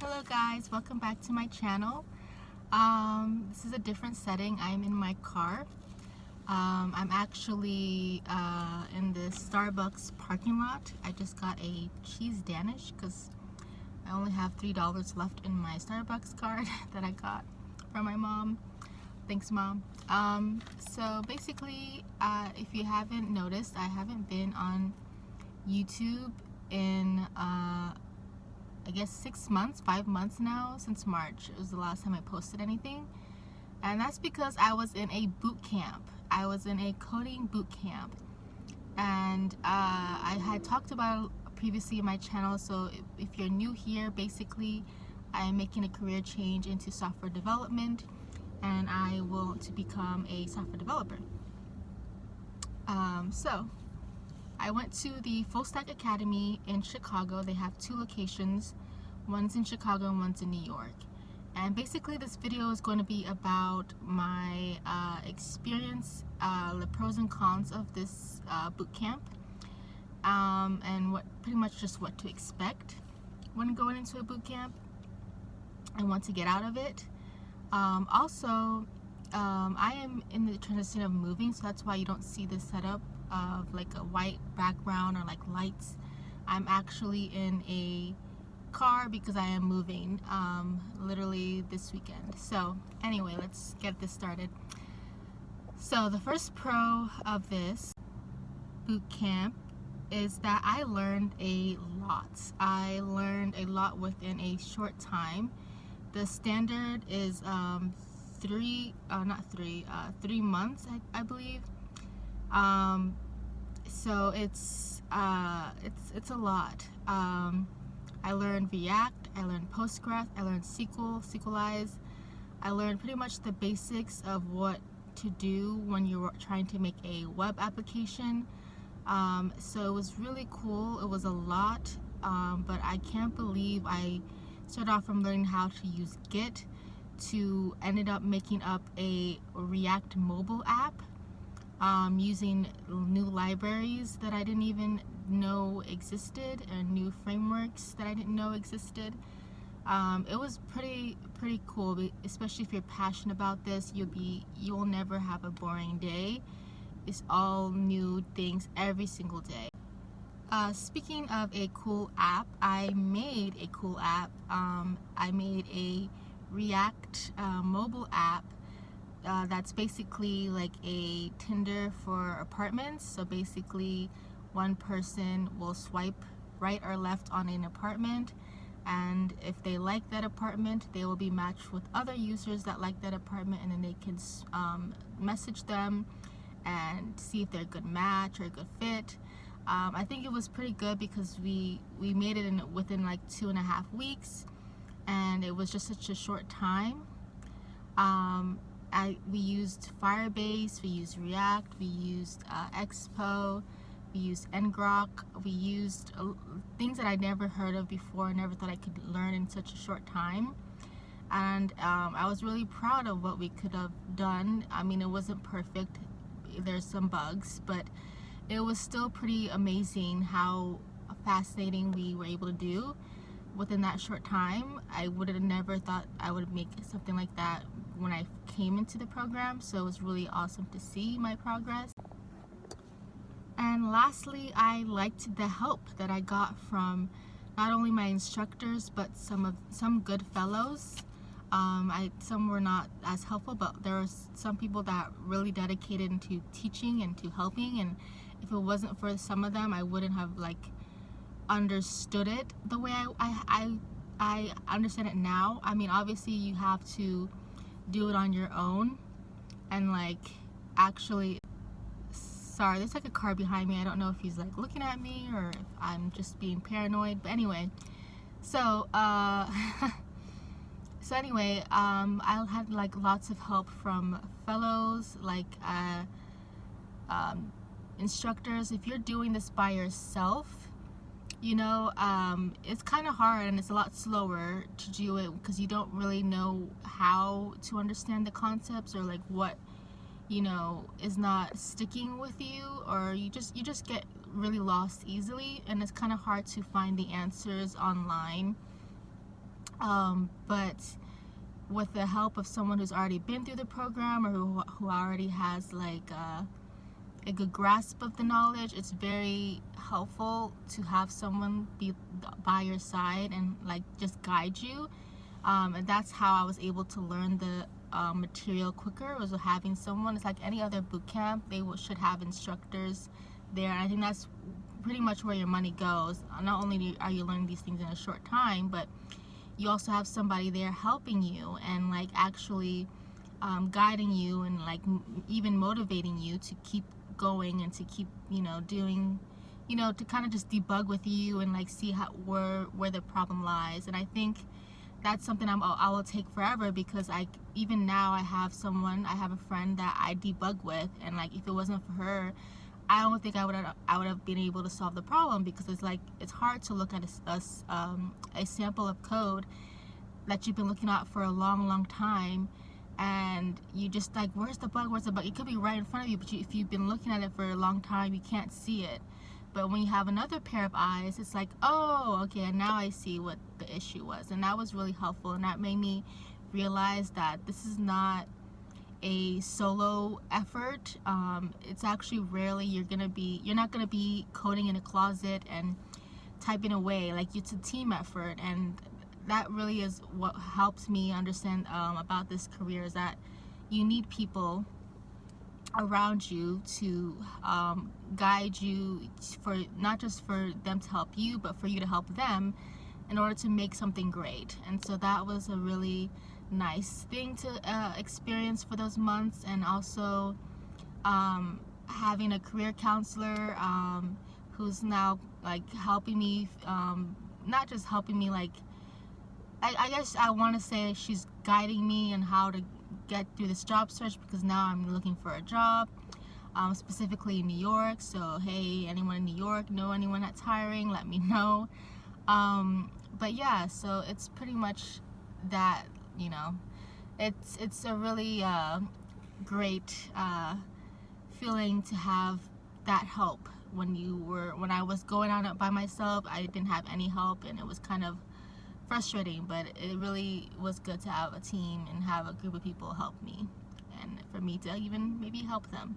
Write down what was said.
Hello guys, welcome back to my channel. This is a different setting. I'm in my car. I'm actually in the Starbucks parking lot. I just got a cheese Danish because I only have $3 left in my Starbucks card that I got from my mom. Thanks, Mom. So basically, if you haven't noticed, I haven't been on YouTube in I guess 6 months, 5 months now, since March. It was the last time I posted anything. And that's because I was in a boot camp. I was in a coding boot camp. And I had talked about it previously in my channel. So if you're new here, basically I am making a career change into software development. And I want to become a software developer. So I went to the Full Stack Academy in Chicago. They have 2 locations. One's in Chicago and one's in New York. And basically this video is going to be about my experience, the pros and cons of this boot camp, and pretty much just what to expect when going into a boot camp and what to get out of it. Also, I am in the transition of moving, so that's why you don't see the setup of like a white background or like lights. I'm actually in a car because I am moving literally this weekend. So anyway, let's get this started. So the first pro of this boot camp is that I learned a lot. I learned a lot within a short time. The standard is 3 months, I believe. So it's a lot. I learned React, I learned Postgres, I learned SQLize. I learned pretty much the basics of what to do when you're trying to make a web application. So it was really cool. It was a lot, but I can't believe I started off from learning how to use Git to ended up making up a React mobile app, using new libraries that I didn't even know existed and new frameworks that I didn't know existed. It was pretty cool, especially if you're passionate about this. You'll never have a boring day. It's all new things every single day. Speaking of a cool app, I made a cool app. I made a React mobile app that's basically like a Tinder for apartments. So basically one person will swipe right or left on an apartment, and if they like that apartment, they will be matched with other users that like that apartment, and then they can message them and see if they're a good match or a good fit. I think it was pretty good because we made it within like 2.5 weeks, and it was just such a short time. We used Firebase, we used React, we used Expo, we used ngrok, we used things that I never heard of before, never thought I could learn in such a short time. And I was really proud of what we could have done. I mean, it wasn't perfect, there's some bugs, but it was still pretty amazing how fascinating we were able to do within that short time. I would have never thought I would make something like that when I came into the program, so it was really awesome to see my progress. And lastly, I liked the help that I got from not only my instructors but some good fellows. Some were not as helpful, but there were some people that really dedicated into teaching and to helping, and if it wasn't for some of them, I wouldn't have like understood it the way I understand it now. I mean, obviously you have to do it on your own, and like actually, sorry, there's like a car behind me. I don't know if he's like looking at me or if I'm just being paranoid, but anyway, so so anyway, I had like lots of help from fellows, like instructors. If you're doing this by yourself, you know, it's kind of hard and it's a lot slower to do it because you don't really know how to understand the concepts, or like what, you know, is not sticking with you, or you just get really lost easily, and it's kind of hard to find the answers online But with the help of someone who's already been through the program, or who already has like a good grasp of the knowledge, it's very helpful to have someone be by your side and like just guide you. And that's how I was able to learn the material quicker, was having someone. It's like any other boot camp, they should have instructors there. And I think that's pretty much where your money goes. Not only are you learning these things in a short time, but you also have somebody there helping you and like actually guiding you and like even motivating you to keep going and to keep doing, to kind of just debug with you and like see where the problem lies. And I think that's something I will take forever, because even now I have a friend that I debug with, and like if it wasn't for her, I don't think I would have been able to solve the problem, because it's hard to look at a sample of code that you've been looking at for a long time, and you just like, where's the bug? It could be right in front of you, but if you've been looking at it for a long time, you can't see it. But when you have another pair of eyes, it's like, oh, okay, and now I see what the issue was. And that was really helpful, and that made me realize that this is not a solo effort. It's actually rarely you're not gonna be coding in a closet and typing away. Like, it's a team effort, and that really is what helps me understand about this career, is that you need people around you to guide you, for not just for them to help you, but for you to help them in order to make something great. And so that was a really nice thing to experience for those months. And also having a career counselor who's now like helping me, not just helping me, like I guess I want to say she's guiding me in how to get through this job search, because now I'm looking for a job, specifically in New York. So hey, anyone in New York, know anyone that's hiring, let me know. But yeah, so it's pretty much that. It's a really great feeling to have that help. When I was going on it by myself, I didn't have any help, and it was kind of frustrating, but it really was good to have a team and have a group of people help me, and for me to even maybe help them.